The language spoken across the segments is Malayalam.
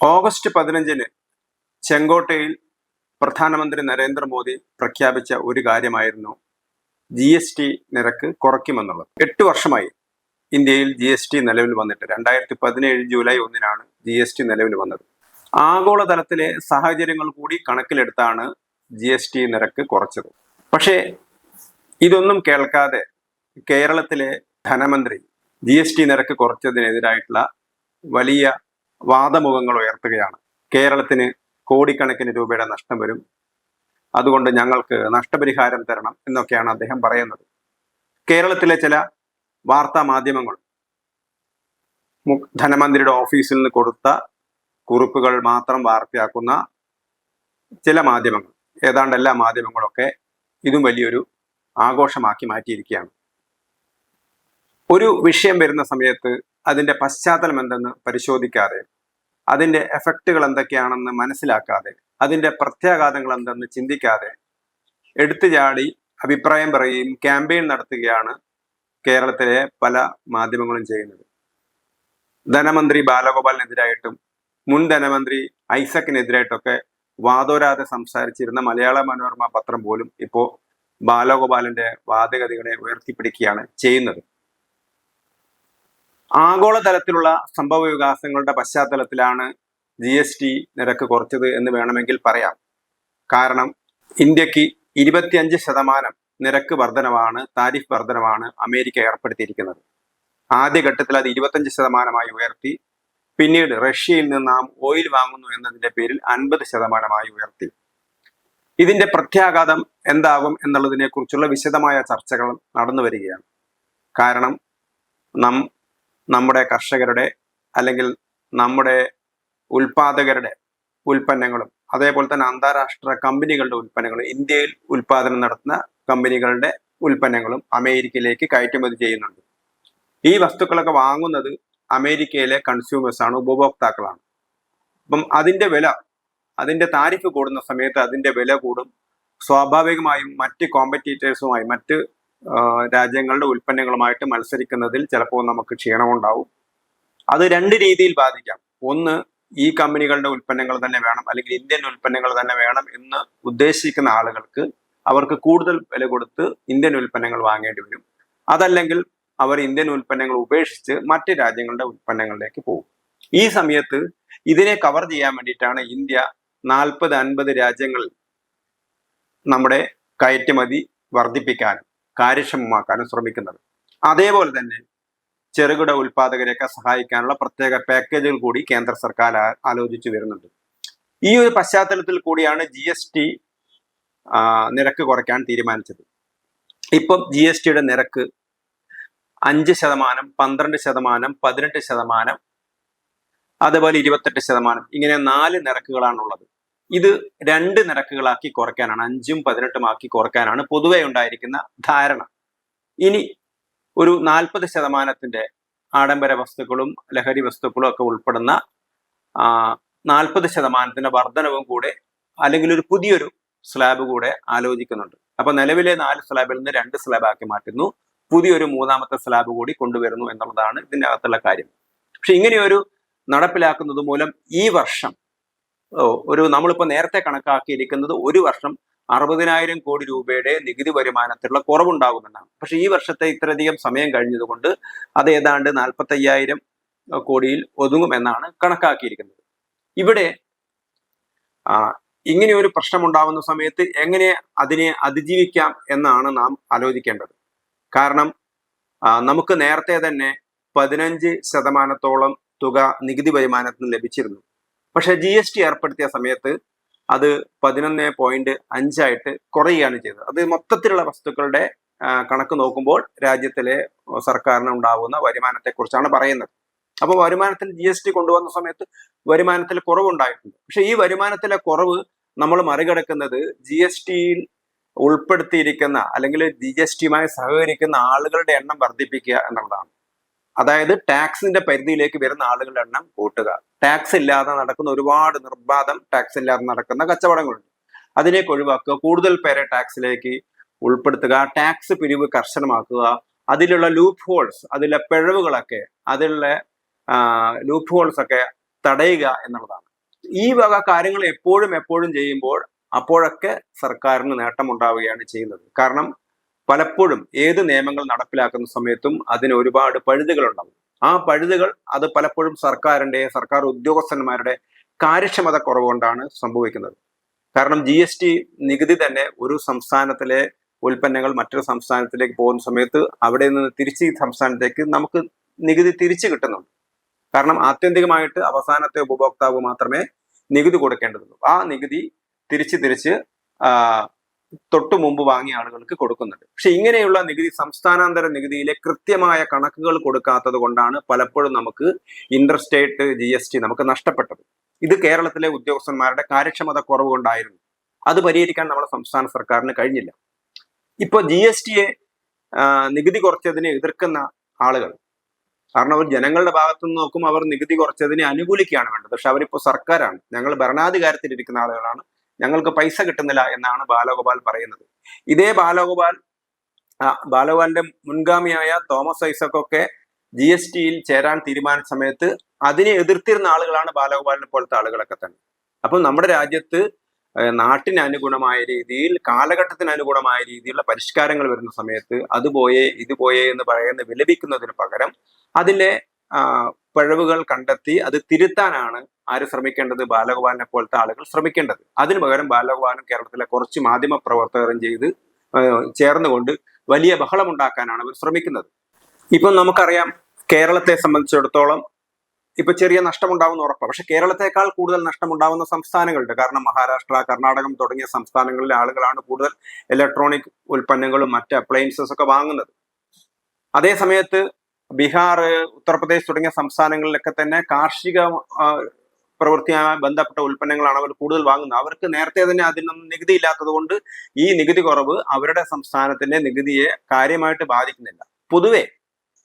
ഓഗസ്റ്റ് 15 ചെങ്കോട്ടയിൽ പ്രധാനമന്ത്രി നരേന്ദ്രമോദി പ്രഖ്യാപിച്ച ഒരു കാര്യമായിരുന്നു GST നിരക്ക് കുറയ്ക്കുമെന്നുള്ളത്. 8 വർഷമായി ഇന്ത്യയിൽ GST നിലവിൽ വന്നിട്ട് 2017 ജൂലൈ 1 GST നിലവിൽ വന്നത്. ആഗോളതലത്തിലെ സാഹചര്യങ്ങൾ കൂടി കണക്കിലെടുത്താണ് GST നിരക്ക് കുറച്ചത്. പക്ഷേ ഇതൊന്നും കേൾക്കാതെ കേരളത്തിലെ ധനമന്ത്രി GST നിരക്ക് കുറച്ചതിനെതിരായിട്ടുള്ള വലിയ വാദമുഖങ്ങൾ ഉയർത്തുകയാണ്. കേരളത്തിന് കോടിക്കണക്കിന് രൂപയുടെ നഷ്ടം വരും, അതുകൊണ്ട് ഞങ്ങൾക്ക് നഷ്ടപരിഹാരം തരണം എന്നൊക്കെയാണ് അദ്ദേഹം പറയുന്നത്. കേരളത്തിലെ ചില വാർത്താ മാധ്യമങ്ങൾ ധനമന്ത്രിയുടെ ഓഫീസിൽ നിന്ന് കൊടുത്ത കുറിപ്പുകൾ മാത്രം വാർത്തയാക്കുന്ന ചില മാധ്യമങ്ങൾ, ഏതാണ്ട് എല്ലാ മാധ്യമങ്ങളൊക്കെ ഇതും വലിയൊരു ആഘോഷമാക്കി മാറ്റിയിരിക്കുകയാണ്. ഒരു വിഷയം വരുന്ന സമയത്ത് അതിൻ്റെ പശ്ചാത്തലം എന്തെന്ന് പരിശോധിക്കാതെ, അതിൻ്റെ എഫക്റ്റുകൾ എന്തൊക്കെയാണെന്ന് മനസ്സിലാക്കാതെ, അതിൻ്റെ പ്രത്യാഘാതങ്ങൾ എന്തെന്ന് ചിന്തിക്കാതെ എടുത്തുചാടി അഭിപ്രായം പറയുകയും ക്യാമ്പയിൻ നടത്തുകയാണ് കേരളത്തിലെ പല മാധ്യമങ്ങളും ചെയ്യുന്നത്. ധനമന്ത്രി ബാലഗോപാലിനെതിരായിട്ടും മുൻ ധനമന്ത്രി ഐസക്കിനെതിരായിട്ടൊക്കെ വാദോരാതെ സംസാരിച്ചിരുന്ന മലയാള മനോരമ പത്രം പോലും ഇപ്പോൾ ബാലഗോപാലിന്റെ വാദഗതികളെ ഉയർത്തിപ്പിടിക്കുകയാണ് ചെയ്യുന്നത്. ആഗോളതലത്തിലുള്ള സംഭവ വികാസങ്ങളുടെ പശ്ചാത്തലത്തിലാണ് GST നിരക്ക് കുറച്ചത് എന്ന് വേണമെങ്കിൽ പറയാം. കാരണം ഇന്ത്യക്ക് 25% നിരക്ക് വർധനവാണ്, താരിഫ് വർധനവാണ് അമേരിക്ക ഏർപ്പെടുത്തിയിരിക്കുന്നത്. ആദ്യഘട്ടത്തിൽ അത് 25% ഉയർത്തി. പിന്നീട് റഷ്യയിൽ നിന്ന് നാം ഓയിൽ വാങ്ങുന്നു എന്നതിന്റെ പേരിൽ 50% ഉയർത്തി. ഇതിന്റെ പ്രത്യാഘാതം എന്താകും എന്നുള്ളതിനെ കുറിച്ചുള്ള വിശദമായ ചർച്ചകൾ നടന്നു വരികയാണ്. കാരണം നമ്മുടെ കർഷകരുടെ അല്ലെങ്കിൽ നമ്മുടെ ഉൽപാദകരുടെ ഉൽപ്പന്നങ്ങളും അതേപോലെ തന്നെ അന്താരാഷ്ട്ര കമ്പനികളുടെ ഉൽപ്പന്നങ്ങളും, ഇന്ത്യയിൽ ഉൽപാദനം നടത്തുന്ന കമ്പനികളുടെ ഉൽപ്പന്നങ്ങളും അമേരിക്കയിലേക്ക് കയറ്റുമതി ചെയ്യുന്നുണ്ട്. ഈ വസ്തുക്കളൊക്കെ വാങ്ങുന്നത് അമേരിക്കയിലെ കൺസ്യൂമേഴ്സ് ആണ്, ഉപഭോക്താക്കളാണ്. അപ്പം അതിന്റെ താരിഫ് കൂടുന്ന സമയത്ത് അതിന്റെ വില കൂടും. സ്വാഭാവികമായും മറ്റ് കോമ്പറ്റീറ്റേഴ്സുമായി, മറ്റ് രാജ്യങ്ങളുടെ ഉൽപ്പന്നങ്ങളുമായിട്ട് മത്സരിക്കുന്നതിൽ ചിലപ്പോൾ നമുക്ക് ക്ഷീണമുണ്ടാവും. അത് രണ്ട് രീതിയിൽ ബാധിക്കാം. ഒന്ന്, ഈ കമ്പനികളുടെ ഉൽപ്പന്നങ്ങൾ തന്നെ വേണം, അല്ലെങ്കിൽ ഇന്ത്യൻ ഉൽപ്പന്നങ്ങൾ തന്നെ വേണം എന്ന് ഉദ്ദേശിക്കുന്ന ആളുകൾക്ക് അവർക്ക് കൂടുതൽ വില കൊടുത്ത് ഇന്ത്യൻ ഉൽപ്പന്നങ്ങൾ വാങ്ങേണ്ടി വരും. അതല്ലെങ്കിൽ അവർ ഇന്ത്യൻ ഉൽപ്പന്നങ്ങൾ ഉപേക്ഷിച്ച് മറ്റ് രാജ്യങ്ങളുടെ ഉൽപ്പന്നങ്ങളിലേക്ക് പോകും. ഈ സമയത്ത് ഇതിനെ കവർ ചെയ്യാൻ വേണ്ടിയിട്ടാണ് ഇന്ത്യ 40-50 രാജ്യങ്ങളിൽ നമ്മുടെ കയറ്റുമതി വർദ്ധിപ്പിക്കാനും കാര്യക്ഷമമാക്കാനും ശ്രമിക്കുന്നത്. അതേപോലെ തന്നെ ചെറുകിട ഉൽപാദകരെയൊക്കെ സഹായിക്കാനുള്ള പ്രത്യേക പാക്കേജുകൾ കൂടി കേന്ദ്ര സർക്കാർ ആലോചിച്ചു വരുന്നുണ്ട്. ഈ ഒരു പശ്ചാത്തലത്തിൽ കൂടിയാണ് GST നിരക്ക് കുറയ്ക്കാൻ തീരുമാനിച്ചത്. ഇപ്പം GSTയുടെ നിരക്ക് 5%, 12%, 18%, അതുപോലെ 28%, ഇങ്ങനെ 4 നിരക്കുകളാണുള്ളത്. ഇത് 2 നിരക്കുകളാക്കി കുറയ്ക്കാനാണ്, 5ഉം 18ഉം ആക്കി കുറയ്ക്കാനാണ് പൊതുവെ ഉണ്ടായിരിക്കുന്ന ധാരണ. ഇനി ഒരു 40% ആഡംബര വസ്തുക്കളും ലഹരി വസ്തുക്കളും ഒക്കെ ഉൾപ്പെടുന്ന 40% വർധനവും കൂടെ, അല്ലെങ്കിൽ ഒരു പുതിയൊരു സ്ലാബ് കൂടെ ആലോചിക്കുന്നുണ്ട്. അപ്പൊ നിലവിലെ 4 സ്ലാബിൽ നിന്ന് 2 സ്ലാബ് ആക്കി മാറ്റുന്നു, പുതിയൊരു 3ാമത്തെ സ്ലാബ് കൂടി കൊണ്ടുവരുന്നു എന്നുള്ളതാണ് ഇതിൻ്റെ അകത്തുള്ള കാര്യം. പക്ഷെ ഇങ്ങനെയൊരു നടപ്പിലാക്കുന്നത് മൂലം ഈ വർഷം നമ്മളിപ്പോൾ നേരത്തെ കണക്കാക്കിയിരിക്കുന്നത് ഒരു വർഷം 60,000 കോടി രൂപയുടെ നികുതി വരുമാനത്തിലുള്ള കുറവുണ്ടാകുമെന്നാണ്. പക്ഷെ ഈ വർഷത്തെ ഇത്രയധികം സമയം കഴിഞ്ഞതുകൊണ്ട് അത് ഏതാണ്ട് 45,000 കോടിയിൽ ഒതുങ്ങുമെന്നാണ് കണക്കാക്കിയിരിക്കുന്നത്. ഇവിടെ ഇങ്ങനെയൊരു പ്രശ്നം ഉണ്ടാവുന്ന സമയത്ത് എങ്ങനെ അതിനെ അതിജീവിക്കാം എന്നാണ് നാം ആലോചിക്കേണ്ടത്. കാരണം നമുക്ക് നേരത്തെ തന്നെ 15% തുക നികുതി വരുമാനത്തിന് ലഭിച്ചിരുന്നു. പക്ഷെ GST ഏർപ്പെടുത്തിയ സമയത്ത് അത് 11.5 കുറയുകയാണ് ചെയ്തത്. അത് മൊത്തത്തിലുള്ള വസ്തുക്കളുടെ കണക്ക് നോക്കുമ്പോൾ രാജ്യത്തിലെ സർക്കാരിന് ഉണ്ടാകുന്ന വരുമാനത്തെക്കുറിച്ചാണ് പറയുന്നത്. അപ്പോൾ വരുമാനത്തിൽ GST കൊണ്ടുവന്ന സമയത്ത് വരുമാനത്തിൽ കുറവുണ്ടായിട്ടുണ്ട്. പക്ഷെ ഈ വരുമാനത്തിലെ കുറവ് നമ്മൾ മറികടക്കുന്നത് GSTയിൽ ഉൾപ്പെടുത്തിയിരിക്കുന്ന അല്ലെങ്കിൽ GSTയുമായി സഹകരിക്കുന്ന ആളുകളുടെ എണ്ണം വർദ്ധിപ്പിക്കുക എന്നുള്ളതാണ്. അതായത് ടാക്സിന്റെ പരിധിയിലേക്ക് വരുന്ന ആളുകളുടെ എണ്ണം കൂട്ടുക. ടാക്സ് ഇല്ലാതെ നടക്കുന്ന ഒരുപാട് ടാക്സ് ഇല്ലാതെ നടക്കുന്ന കച്ചവടങ്ങളുണ്ട്. അതിലേക്ക് ഒഴിവാക്കുക, കൂടുതൽ പേരെ ടാക്സിലേക്ക് ഉൾപ്പെടുത്തുക, ടാക്സ് പിരിവ് കർശനമാക്കുക, അതിലുള്ള ലൂപ്പ് ഹോൾസ്, അതിലെ പിഴവുകളൊക്കെ, അതിലുള്ള ലൂപ്പ് ഹോൾസ് ഒക്കെ തടയുക എന്നുള്ളതാണ്. ഈ വക കാര്യങ്ങൾ എപ്പോഴും എപ്പോഴും ചെയ്യുമ്പോൾ അപ്പോഴൊക്കെ സർക്കാരിന് നേട്ടമുണ്ടാവുകയാണ് ചെയ്യുന്നത്. കാരണം പലപ്പോഴും ഏത് നിയമങ്ങൾ നടപ്പിലാക്കുന്ന സമയത്തും അതിന് ഒരുപാട് പഴുതുകളുണ്ടാവും. ആ പഴുതുകൾ അത് പലപ്പോഴും സർക്കാർ ഉദ്യോഗസ്ഥന്മാരുടെ കാര്യക്ഷമത കുറവുകൊണ്ടാണ് സംഭവിക്കുന്നത്. കാരണം GST നികുതി തന്നെ ഒരു സംസ്ഥാനത്തിലെ ഉൽപ്പന്നങ്ങൾ മറ്റൊരു സംസ്ഥാനത്തിലേക്ക് പോകുന്ന സമയത്ത് അവിടെ നിന്ന് തിരിച്ച് ഈ സംസ്ഥാനത്തേക്ക് നമുക്ക് നികുതി തിരിച്ചു കിട്ടുന്നുണ്ട്. കാരണം ആത്യന്തികമായിട്ട് അവസാനത്തെ ഉപഭോക്താവ് മാത്രമേ നികുതി കൊടുക്കേണ്ടതുള്ളൂ. ആ നികുതി തിരിച്ച് തൊട്ടു മുമ്പ് വാങ്ങിയ ആളുകൾക്ക് കൊടുക്കുന്നുണ്ട്. പക്ഷെ ഇങ്ങനെയുള്ള നികുതി, സംസ്ഥാനാന്തര നികുതിയിലെ കൃത്യമായ കണക്കുകൾ കൊടുക്കാത്തത് കൊണ്ടാണ് പലപ്പോഴും നമുക്ക് ഇന്റർസ്റ്റേറ്റ് GST നമുക്ക് നഷ്ടപ്പെട്ടത്. ഇത് കേരളത്തിലെ ഉദ്യോഗസ്ഥന്മാരുടെ കാര്യക്ഷമത കുറവ് കൊണ്ടായിരുന്നു. അത് പരിഹരിക്കാൻ നമ്മുടെ സംസ്ഥാന സർക്കാരിന് കഴിഞ്ഞില്ല. ഇപ്പൊ GSTയെ നികുതി കുറച്ചതിനെ എതിർക്കുന്ന ആളുകൾ, കാരണം അവർ ജനങ്ങളുടെ ഭാഗത്തു നിന്ന് നോക്കുമ്പോൾ അവർ നികുതി കുറച്ചതിനെ അനുകൂലിക്കുകയാണ് വേണ്ടത്. പക്ഷെ അവരിപ്പോ സർക്കാരാണ്, ഞങ്ങൾ ഭരണാധികാരത്തിൽ ഇരിക്കുന്ന ആളുകളാണ്, ഞങ്ങൾക്ക് പൈസ കിട്ടുന്നില്ല എന്നാണ് ബാലഗോപാൽ പറയുന്നത്. ഇതേ ബാലഗോപാലിന്റെ മുൻഗാമിയായ തോമസ് ഐസക്കൊക്കെ GSTയിൽ ചേരാൻ തീരുമാനിച്ച സമയത്ത് അതിനെ എതിർത്തിരുന്ന ആളുകളാണ് ബാലഗോപാലിനെ പോലത്തെ ആളുകളൊക്കെ തന്നെ. അപ്പം നമ്മുടെ രാജ്യത്ത് നാട്ടിന് അനുഗുണമായ രീതിയിൽ, കാലഘട്ടത്തിന് അനുഗുണമായ രീതിയിലുള്ള പരിഷ്കാരങ്ങൾ വരുന്ന സമയത്ത് അത് പോയേ ഇത് പോയേ എന്ന് വിലപിക്കുന്നതിന് പകരം അതിലെ പിഴവുകൾ കണ്ടെത്തി അത് തിരുത്താനാണ് ആര് ശ്രമിക്കേണ്ടത്? ബാലഗോപാലിനെ പോലത്തെ ആളുകൾ ശ്രമിക്കേണ്ടത്. അതിനു പകരം ബാലഗോപാലും കേരളത്തിലെ കുറച്ച് മാധ്യമ പ്രവർത്തകരും ചേർന്നുകൊണ്ട് വലിയ ബഹളമുണ്ടാക്കാനാണ് അവർ ശ്രമിക്കുന്നത്. ഇപ്പം നമുക്കറിയാം, കേരളത്തെ സംബന്ധിച്ചിടത്തോളം ഇപ്പൊ ചെറിയ നഷ്ടമുണ്ടാവുന്ന ഉറപ്പാണ്. പക്ഷെ കേരളത്തെക്കാൾ കൂടുതൽ നഷ്ടമുണ്ടാവുന്ന സംസ്ഥാനങ്ങളുണ്ട്. കാരണം മഹാരാഷ്ട്ര, കർണാടകം തുടങ്ങിയ സംസ്ഥാനങ്ങളിലെ ആളുകളാണ് കൂടുതൽ ഇലക്ട്രോണിക് ഉൽപ്പന്നങ്ങളും മറ്റ് അപ്ലയൻസസ് ഒക്കെ വാങ്ങുന്നത്. അതേ സമയത്ത് ബീഹാർ, ഉത്തർപ്രദേശ് തുടങ്ങിയ സംസ്ഥാനങ്ങളിലൊക്കെ തന്നെ കാർഷിക പ്രവൃത്തിയുമായി ബന്ധപ്പെട്ട ഉൽപ്പന്നങ്ങളാണ് അവർ കൂടുതൽ വാങ്ങുന്നത്. അവർക്ക് നേരത്തെ തന്നെ അതിനൊന്നും നികുതി ഇല്ലാത്തത് കൊണ്ട് ഈ നികുതി കുറവ് അവരുടെ സംസ്ഥാനത്തിന്റെ നികുതിയെ കാര്യമായിട്ട് ബാധിക്കുന്നില്ല. പൊതുവെ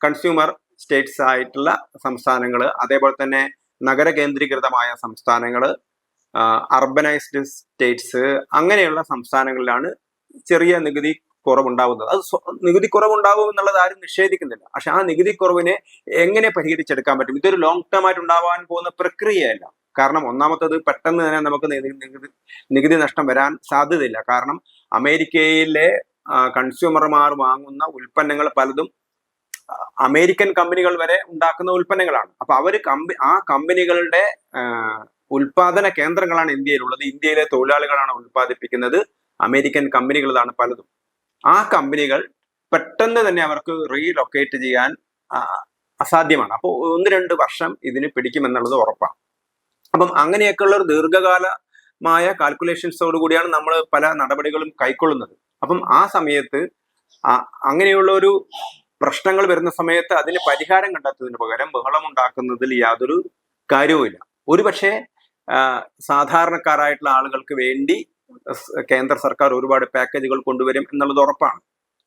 കൺസ്യൂമർ സ്റ്റേറ്റ്സ് ആയിട്ടുള്ള സംസ്ഥാനങ്ങൾ, അതേപോലെ തന്നെ നഗര കേന്ദ്രീകൃതമായ സംസ്ഥാനങ്ങൾ, അർബനൈസ്ഡ് സ്റ്റേറ്റ്സ്, അങ്ങനെയുള്ള സംസ്ഥാനങ്ങളിലാണ് ചെറിയ നികുതി കുറവുണ്ടാവുന്നത്. അത് നികുതി കുറവുണ്ടാവും എന്നുള്ളത് ആരും നിഷേധിക്കുന്നില്ല. പക്ഷെ ആ നികുതി കുറവിനെ എങ്ങനെ പരിഹരിച്ചെടുക്കാൻ പറ്റും? ഇതൊരു ലോങ് ടേം ആയിട്ട് ഉണ്ടാവാൻ പോകുന്ന പ്രക്രിയയല്ല. കാരണം ഒന്നാമത്തത്, പെട്ടെന്ന് തന്നെ നമുക്ക് നികുതി നഷ്ടം വരാൻ സാധ്യതയില്ല. കാരണം അമേരിക്കയിലെ കൺസ്യൂമർമാർ വാങ്ങുന്ന ഉൽപ്പന്നങ്ങൾ പലതും അമേരിക്കൻ കമ്പനികൾ വരെ ഉണ്ടാക്കുന്ന ഉൽപ്പന്നങ്ങളാണ്. അപ്പൊ ആ കമ്പനികളുടെ ഉൽപാദന കേന്ദ്രങ്ങളാണ് ഇന്ത്യയിലുള്ളത്. ഇന്ത്യയിലെ തൊഴിലാളികളാണ് ഉൽപ്പാദിപ്പിക്കുന്നത്. അമേരിക്കൻ കമ്പനികളാണ് പലതും. ആ കമ്പനികൾ പെട്ടെന്ന് തന്നെ അവർക്ക് റീലൊക്കേറ്റ് ചെയ്യാൻ അസാധ്യമാണ്. അപ്പോൾ 1-2 വർഷം ഇതിന് പിടിക്കുമെന്നുള്ളത് ഉറപ്പാണ്. അപ്പം അങ്ങനെയൊക്കെയുള്ള ഒരു ദീർഘകാലമായ കാൽക്കുലേഷൻസോട് കൂടിയാണ് നമ്മൾ പല നടപടികളും കൈക്കൊള്ളുന്നത്. അപ്പം ആ സമയത്ത് അങ്ങനെയുള്ള ഒരു പ്രശ്നങ്ങൾ വരുന്ന സമയത്ത് അതിന് പരിഹാരം കണ്ടെത്തുന്നതിന് പകരം ബഹളമുണ്ടാക്കുന്നതിൽ യാതൊരു കാര്യവുമില്ല. ഒരുപക്ഷെ സാധാരണക്കാരായിട്ടുള്ള ആളുകൾക്ക് വേണ്ടി കേന്ദ്ര സർക്കാർ ഒരുപാട് പാക്കേജുകൾ കൊണ്ടുവരും എന്നുള്ളത് ഉറപ്പാണ്.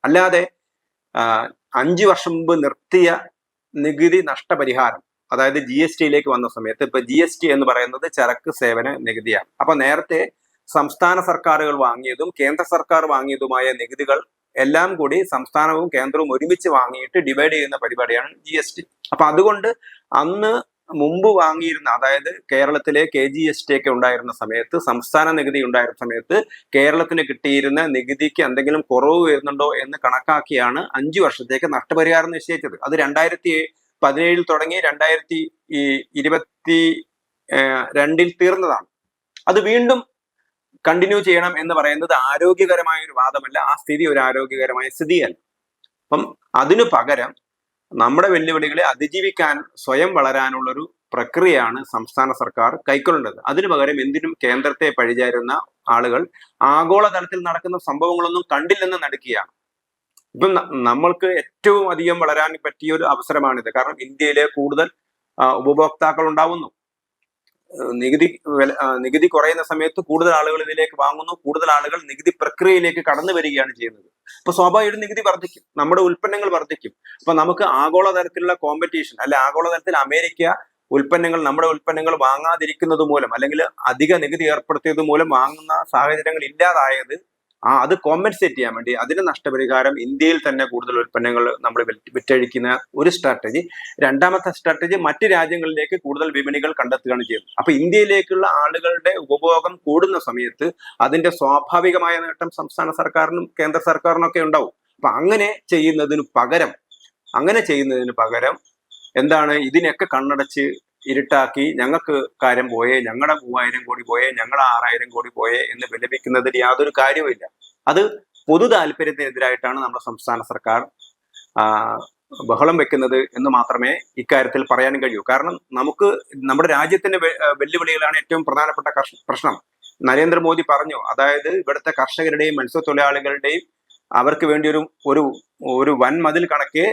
അല്ലാതെ 5 വർഷം മുമ്പ് നിർത്തിയ നികുതി നഷ്ടപരിഹാരം, അതായത് GSTയിലേക്ക് വന്ന സമയത്ത്, ഇപ്പൊ GST എന്ന് പറയുന്നത് ചരക്ക് സേവന നികുതിയാണ്. അപ്പൊ നേരത്തെ സംസ്ഥാന സർക്കാരുകൾ വാങ്ങിയതും കേന്ദ്ര സർക്കാർ വാങ്ങിയതുമായ നികുതികൾ എല്ലാം കൂടി സംസ്ഥാനവും കേന്ദ്രവും ഒരുമിച്ച് വാങ്ങിയിട്ട് ഡിവൈഡ് ചെയ്യുന്ന പരിപാടിയാണ് GST. അപ്പൊ അതുകൊണ്ട് അന്ന് മുമ്പ് വാങ്ങിയിരുന്ന, അതായത് കേരളത്തിലെ KGST ഒക്കെ ഉണ്ടായിരുന്ന സമയത്ത്, സംസ്ഥാന നികുതി ഉണ്ടായിരുന്ന സമയത്ത് കേരളത്തിന് കിട്ടിയിരുന്ന നികുതിക്ക് എന്തെങ്കിലും കുറവ് വരുന്നുണ്ടോ എന്ന് കണക്കാക്കിയാണ് 5 വർഷത്തേക്ക് നഷ്ടപരിഹാരം നിശ്ചയിച്ചത്. അത് 2017 തുടങ്ങി 2022 തീർന്നതാണ്. അത് വീണ്ടും കണ്ടിന്യൂ ചെയ്യണം എന്ന് പറയുന്നത് ആരോഗ്യകരമായ ഒരു വാദമല്ല. ആ സ്ഥിതി ഒരു ആരോഗ്യകരമായ സ്ഥിതിയല്ല. അപ്പം അതിനു പകരം നമ്മുടെ വെല്ലുവിളികളെ അതിജീവിക്കാൻ സ്വയം വളരാനുള്ളൊരു പ്രക്രിയയാണ് സംസ്ഥാന സർക്കാർ കൈക്കൊള്ളേണ്ടത്. അതിനു പകരം എന്തിനും കേന്ദ്രത്തെ പഴിചാരുന്ന ആളുകൾ ആഗോളതലത്തിൽ നടക്കുന്ന സംഭവങ്ങളൊന്നും കണ്ടില്ലെന്ന് നടിക്കുകയാണ്. ഇപ്പം നമ്മൾക്ക് ഏറ്റവും അധികം വളരാൻ പറ്റിയ ഒരു അവസരമാണിത്. കാരണം ഇന്ത്യയിലെ കൂടുതൽ ഉപഭോക്താക്കൾ ഉണ്ടാവുന്നു. നികുതി കുറയുന്ന സമയത്ത് കൂടുതൽ ആളുകൾ ഇതിലേക്ക് വാങ്ങുന്നു. കൂടുതൽ ആളുകൾ നികുതി പ്രക്രിയയിലേക്ക് കടന്നു വരികയാണ് ചെയ്യുന്നത്. അപ്പൊ സ്വാഭാവികമായിട്ടും നികുതി വർദ്ധിക്കും, നമ്മുടെ ഉൽപ്പന്നങ്ങൾ വർദ്ധിക്കും. അപ്പൊ നമുക്ക് ആഗോളതലത്തിലുള്ള കോമ്പറ്റീഷൻ, അല്ലെ ആഗോളതലത്തിൽ അമേരിക്ക നമ്മുടെ ഉൽപ്പന്നങ്ങൾ വാങ്ങാതിരിക്കുന്നത് മൂലം, അല്ലെങ്കിൽ അധിക നികുതി ഏർപ്പെടുത്തിയത് മൂലം വാങ്ങുന്ന സാഹചര്യങ്ങൾ ഇല്ലാതായത് അത് കോമ്പൻസേറ്റ് ചെയ്യാൻ വേണ്ടി അതിന് നഷ്ടപരിഹാരം ഇന്ത്യയിൽ തന്നെ കൂടുതൽ ഉൽപ്പന്നങ്ങൾ നമ്മൾ വിറ്റഴിക്കുന്ന ഒരു സ്ട്രാറ്റജി. രണ്ടാമത്തെ സ്ട്രാറ്റജി മറ്റ് രാജ്യങ്ങളിലേക്ക് കൂടുതൽ വിപണികൾ കണ്ടെത്തുകയാണ് ചെയ്യുന്നത്. അപ്പൊ ഇന്ത്യയിലേക്കുള്ള ആളുകളുടെ ഉപഭോഗം കൂടുന്ന സമയത്ത് അതിന്റെ സ്വാഭാവികമായ നേട്ടം സംസ്ഥാന സർക്കാരിനും കേന്ദ്ര സർക്കാരിനും ഒക്കെ ഉണ്ടാവും. അപ്പൊ അങ്ങനെ ചെയ്യുന്നതിന് പകരം എന്താണ്, ഇതിനെയൊക്കെ കണ്ണടച്ച് ഇരുട്ടാക്കി ഞങ്ങൾക്ക് കാര്യം പോയേ, ഞങ്ങളുടെ 3000 കോടി പോയേ, ഞങ്ങളുടെ 6000 കോടി പോയേ എന്ന് വിലപിക്കുന്നതിൽ യാതൊരു കാര്യവുമില്ല. അത് പൊതു താല്പര്യത്തിനെതിരായിട്ടാണ് നമ്മുടെ സംസ്ഥാന സർക്കാർ ബഹളം വെക്കുന്നത് എന്ന് മാത്രമേ ഇക്കാര്യത്തിൽ പറയാനും കഴിയൂ. കാരണം നമ്മുടെ രാജ്യത്തിന്റെ വെല്ലുവിളികളാണ് ഏറ്റവും പ്രധാനപ്പെട്ട പ്രശ്നം. നരേന്ദ്രമോദി പറഞ്ഞു, അതായത് ഇവിടുത്തെ കർഷകരുടെയും മത്സ്യത്തൊഴിലാളികളുടെയും അവർക്ക് വേണ്ടി ഒരു വൻ മതിൽ കണക്കെ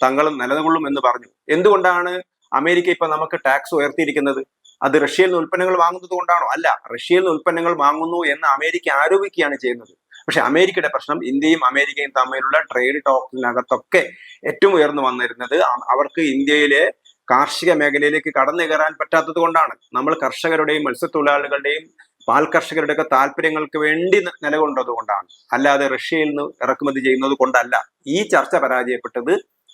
തങ്ങൾ നിലകൊള്ളും എന്ന് പറഞ്ഞു. എന്തുകൊണ്ടാണ് അമേരിക്ക ഇപ്പൊ നമുക്ക് ടാക്സ് ഉയർത്തിയിരിക്കുന്നത്? അത് റഷ്യയിൽ നിന്ന് ഉൽപ്പന്നങ്ങൾ വാങ്ങുന്നത് കൊണ്ടാണോ? അല്ല, റഷ്യയിൽ നിന്ന് ഉൽപ്പന്നങ്ങൾ വാങ്ങുന്നു എന്ന് അമേരിക്ക ആരോപിക്കുകയാണ് ചെയ്യുന്നത്. പക്ഷെ അമേരിക്കയുടെ പ്രശ്നം ഇന്ത്യയും അമേരിക്കയും തമ്മിലുള്ള ട്രേഡ് ടോക്കിനകത്തൊക്കെ ഏറ്റവും ഉയർന്നു വന്നിരുന്നത് അവർക്ക് ഇന്ത്യയിലെ കാർഷിക മേഖലയിലേക്ക് കടന്നു കയറാൻ പറ്റാത്തത് കൊണ്ടാണ്. നമ്മൾ കർഷകരുടെയും മത്സ്യത്തൊഴിലാളികളുടെയും പാൽ കർഷകരുടെയൊക്കെ താല്പര്യങ്ങൾക്ക് വേണ്ടി നിലകൊണ്ടത് കൊണ്ടാണ്, അല്ലാതെ റഷ്യയിൽ നിന്ന് ഇറക്കുമതി ചെയ്യുന്നത് കൊണ്ടല്ല. ഈ ചർച്ച പരാജയപ്പെട്ടത്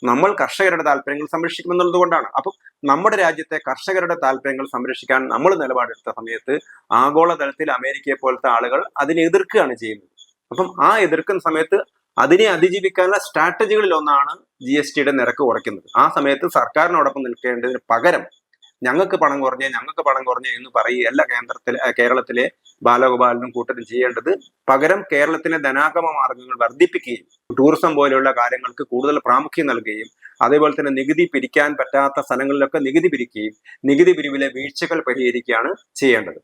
നമ്മൾ കർഷകരുടെ താല്പര്യങ്ങൾ സംരക്ഷിക്കുമെന്നുള്ളത് കൊണ്ടാണ്. അപ്പം നമ്മുടെ രാജ്യത്തെ കർഷകരുടെ താല്പര്യങ്ങൾ സംരക്ഷിക്കാൻ നമ്മൾ നിലപാടെടുത്ത സമയത്ത് ആഗോളതലത്തിൽ അമേരിക്കയെ പോലത്തെ ആളുകൾ അതിനെ എതിർക്കുകയാണ് ചെയ്യുന്നത്. അപ്പം ആ എതിർക്കുന്ന സമയത്ത് അതിനെ അതിജീവിക്കാനുള്ള സ്ട്രാറ്റജികളിൽ ഒന്നാണ് GST നിരക്ക് കുറയ്ക്കുന്നത്. ആ സമയത്ത് സർക്കാരിനോടൊപ്പം നിൽക്കേണ്ടതിന് പകരം ഞങ്ങൾക്ക് പണം കുറഞ്ഞേ എന്ന് പറയുകയല്ല കേരളത്തിലെ ബാലഗോപാലനും കൂട്ടരും ചെയ്യേണ്ടത്. പകരം കേരളത്തിലെ ധനാഗമ മാർഗങ്ങൾ വർദ്ധിപ്പിക്കുകയും ടൂറിസം പോലെയുള്ള കാര്യങ്ങൾക്ക് കൂടുതൽ പ്രാമുഖ്യം നൽകുകയും അതേപോലെ തന്നെ നികുതി പിരിക്കാൻ പറ്റാത്ത സ്ഥലങ്ങളിലൊക്കെ നികുതി പിരിക്കുകയും നികുതി പിരിവിലെ വീഴ്ചകൾ പരിഹരിക്കുകയാണ് ചെയ്യേണ്ടത്.